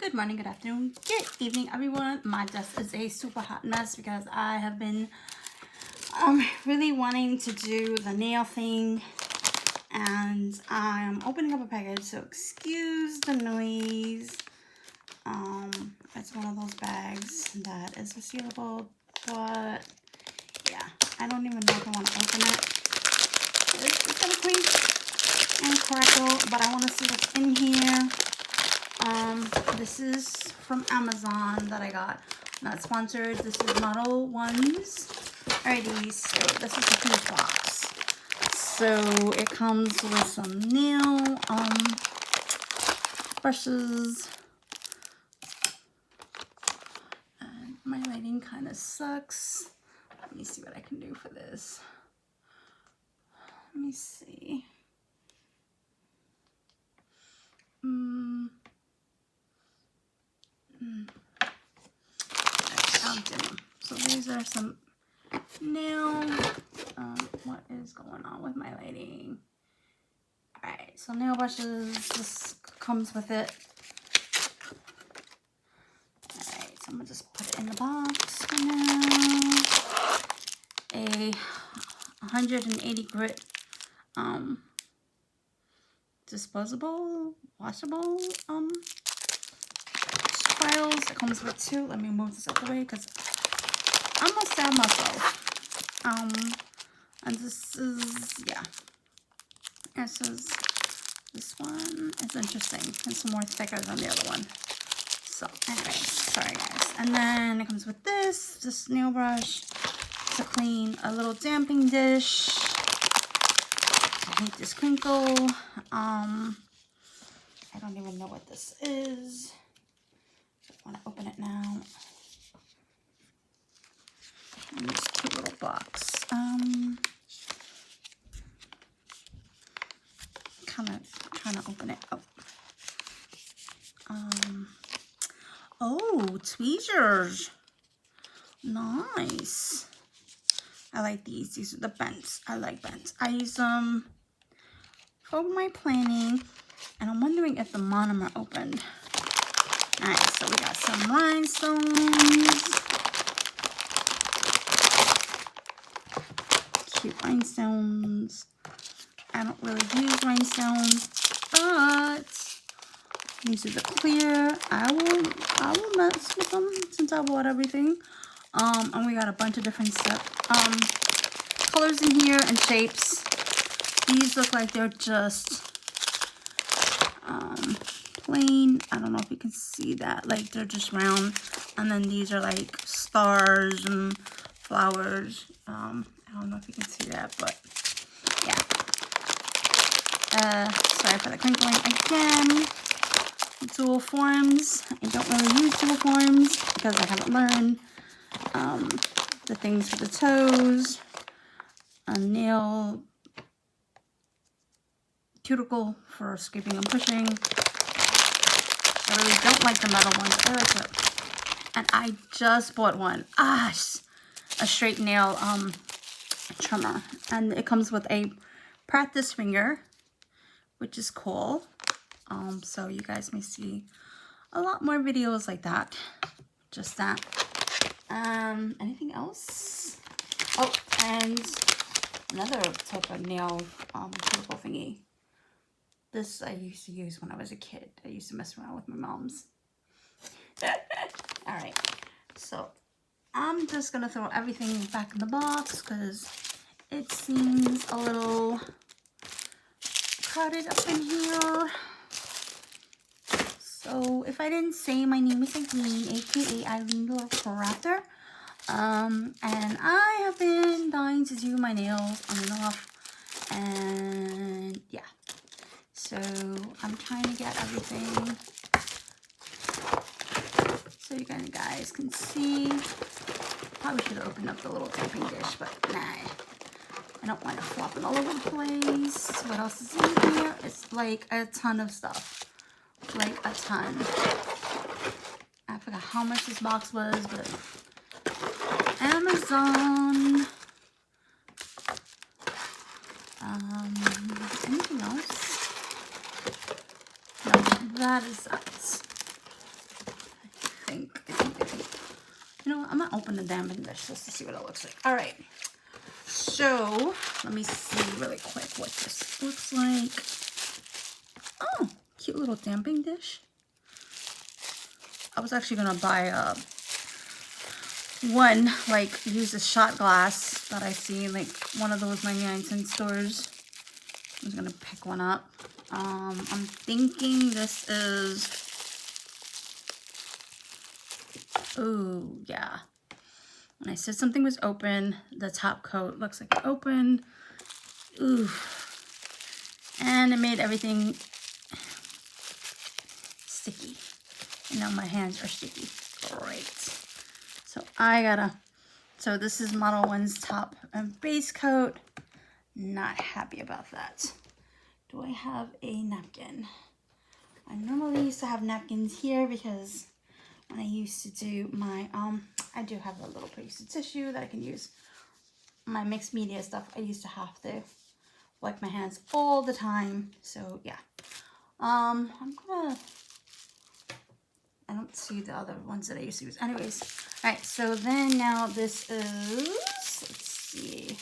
Good morning, good afternoon, good evening, everyone. My desk is a super hot mess because I have been really wanting to do the nail thing, and I'm opening up a package, so excuse the noise. It's one of those bags that is resealable, but yeah, I don't even know if I want to open it. It's gonna clink and crackle, but I want to see what's in here. This is from Amazon that I got. Not sponsored. This is Model Ones. Alrighty, so this is a huge box. So it comes with some nail brushes. And my lighting kind of sucks. Let me see what I can do for this. Let me see. So these are some nail. What is going on with my lighting? Alright, so nail brushes. This comes with it. Alright, so I'm gonna just put it in the box for now. A 180 grit disposable, washable files. It comes with two. Let me move this out the way because I'm gonna stab myself. And this is, yeah. This one is interesting. It's more thicker than the other one. So, anyway, sorry guys. And then it comes with this nail brush to clean a little damping dish. I hate this crinkle. I don't even know what this is. I want to open it now. In this cute little box. Kind of trying to open it up. Oh, tweezers. Nice. I like these. These are the bents. I like bents. I use them for my planning, and I'm wondering if the monomer opened. Nice. So we got some rhinestones. Cute rhinestones. I don't really use rhinestones, but these are the clear. I will mess with them since I bought everything. And we got a bunch of different stuff, colors in here and shapes. These look like they're just plain. I don't know if you can see that. Like they're just round, and then these are like stars and flowers. I don't know if you can see that, but yeah. Sorry for the crinkling again. Dual forms. I don't really use dual forms because I haven't learned. The things for the toes. A nail cuticle for scraping and pushing. I really don't like the metal ones. I like it. And I just bought one. A straight nail trimmer. And it comes with a practice finger, which is cool. So you guys may see a lot more videos like that. Just that. Anything else? Oh, and another type of nail cuticle thingy. This I used to use when I was a kid. I used to mess around with my mom's. Alright, so I'm just gonna throw everything back in the box because it seems a little crowded up in here. So if I didn't say, my name is Eileen, aka Eileen the Crafter. And I have been dying to do my nails on and off. And yeah. So I'm trying to get everything so you guys can see. Probably should have opened up the little damping dish, but nah. I don't want it flopping all over the place. What else is in here? It's like a ton of stuff. Like a ton. I forgot how much this box was, but Amazon. Anything else? No, that is that. think. You know what? I'm gonna open the damping dish just to see what it looks like. All right. So let me see really quick what this looks like. Oh, cute little damping dish. I was actually gonna buy one, like use a shot glass that I see like one of those 99-cent stores. I was gonna pick one up. I'm thinking this is, oh yeah. When I said something was open, the top coat looks like it opened. Ooh. And it made everything sticky. And now my hands are sticky. Great. So so this is Model 1's top and base coat. Not happy about that. Do I have a napkin? I normally used to have napkins here because when I used to do my, I do have a little piece of tissue that I can use. My mixed media stuff, I used to have to wipe my hands all the time. So yeah. I don't see the other ones that I used to use. Anyways, all right, so then now this is, let's see.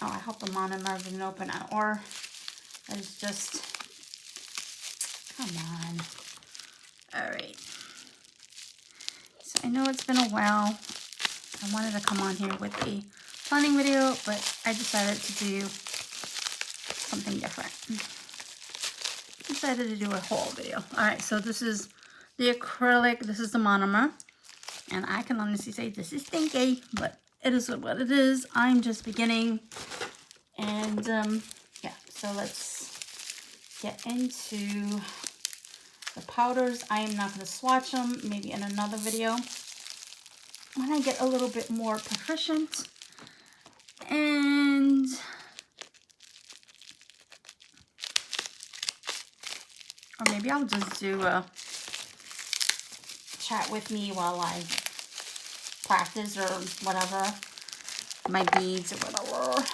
Oh, I hope the monomer didn't open out, or it's just, come on. All right. So I know it's been a while. I wanted to come on here with a planning video, but I decided to do something different. Decided to do a haul video. All right, so this is the acrylic. This is the monomer. And I can honestly say this is stinky, but it is what it is. I'm just beginning. And yeah, so let's get into the powders. I am not going to swatch them, maybe in another video when I get a little bit more proficient. And or maybe I'll just do a chat with me while I practice or whatever, my beads or whatever.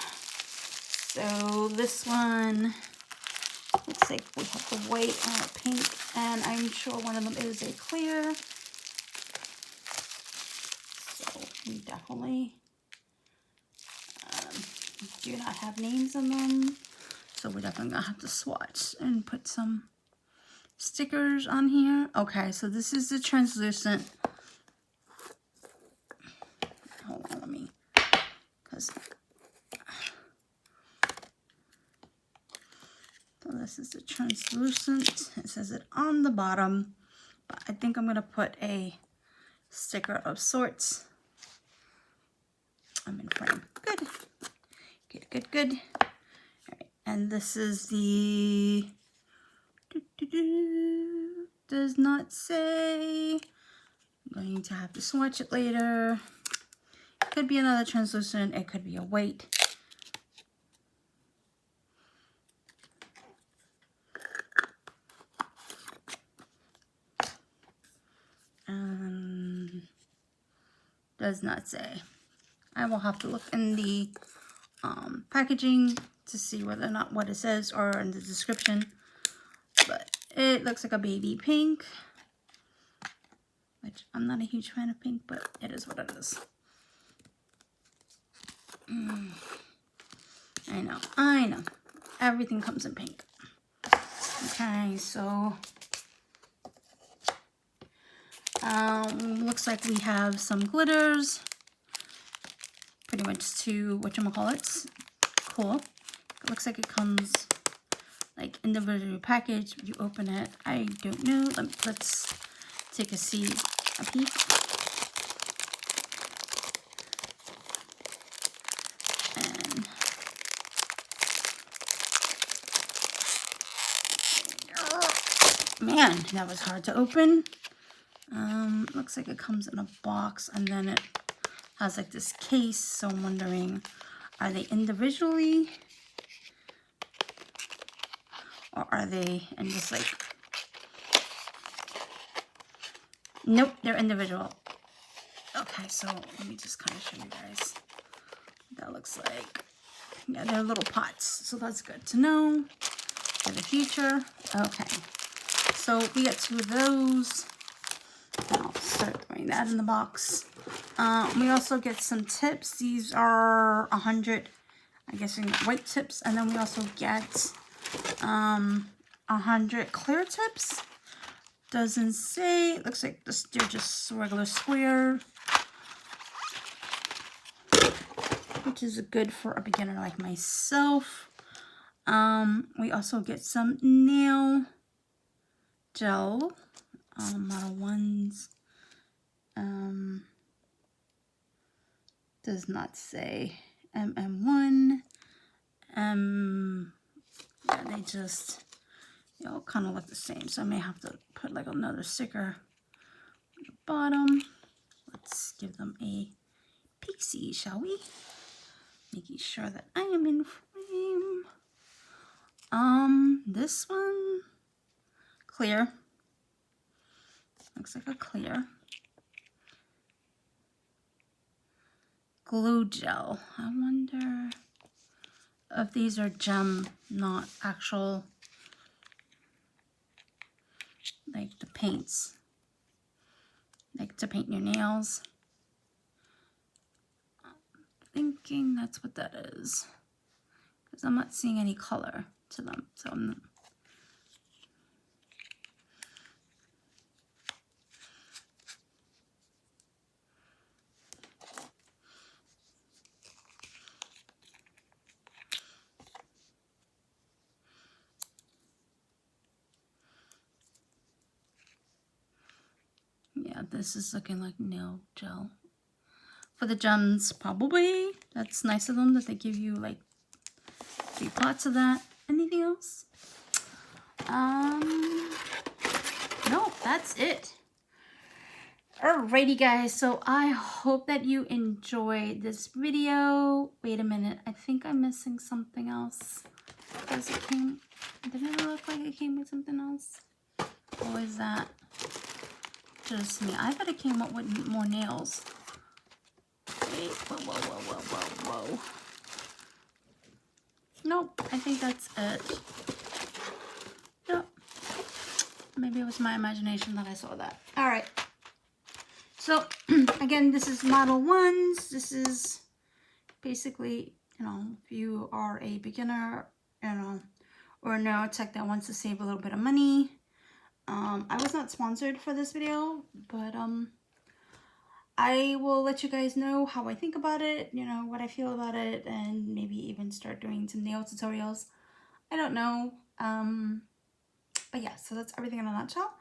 So this one looks like we have the white and a pink, and I'm sure one of them is a clear. So we definitely do not have names on them. So we're definitely gonna have to swatch and put some stickers on here. Okay, so this is the translucent. Hold on, let me, because so this is the translucent. It says it on the bottom, but I think I'm gonna put a sticker of sorts. I'm in frame. Good. Good, good, good. All right, and this is the does not say. I'm going to have to swatch it later. It could be another translucent. It could be a white. Does not say. I will have to look in the packaging to see whether or not what it says or in the description. But it looks like a baby pink, which I'm not a huge fan of pink, but it is what it is. I know. Everything comes in pink. Okay, so looks like we have some glitters. Pretty much to whatchamacallits. Cool. It looks like it comes like individually packaged. You open it. I don't know. Let's take a peek. And man, that was hard to open. Looks like it comes in a box, and then it has like this case. So I'm wondering, are they individually, or are they in just like? Nope, they're individual. Okay, so let me just kind of show you guys what that looks like. Yeah, they're little pots, so that's good to know for the future. Okay, so we got two of those. I'll start throwing that in the box. We also get some tips. These are 100, I guess, white tips, and then we also get 100 clear tips. Doesn't say. Looks like they're just regular square, which is good for a beginner like myself. We also get some nail gel, model ones. Does not say MM1. Yeah, they just, kind of look the same. So I may have to put like another sticker on the bottom. Let's give them a peek-see, shall we? Making sure that I am in frame. This one, clear. Looks like a clear. Glue gel. I wonder if these are gem, not actual, like the paints, like to paint your nails. I'm thinking that's what that is, because I'm not seeing any color to them. So I'm not. Yeah, this is looking like nail gel. For the gems, probably. That's nice of them that they give you like 3 pots of that. Anything else? No, that's it. Alrighty guys, so I hope that you enjoyed this video. Wait a minute, I think I'm missing something else. Does it came, didn't it look like it came with something else? Or is that just me? I thought it came up with more nails. Wait, whoa. Nope, I think that's it. Nope. Maybe it was my imagination that I saw that. Alright. So, again, this is model ones. This is basically, if you are a beginner, or a neurotech that wants to save a little bit of money. I was not sponsored for this video, but I will let you guys know how I think about it, what I feel about it, and maybe even start doing some nail tutorials. I don't know. But yeah, so that's everything in a nutshell.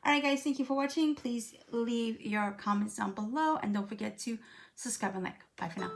Alright guys, thank you for watching. Please leave your comments down below, and don't forget to subscribe and like. Bye for now.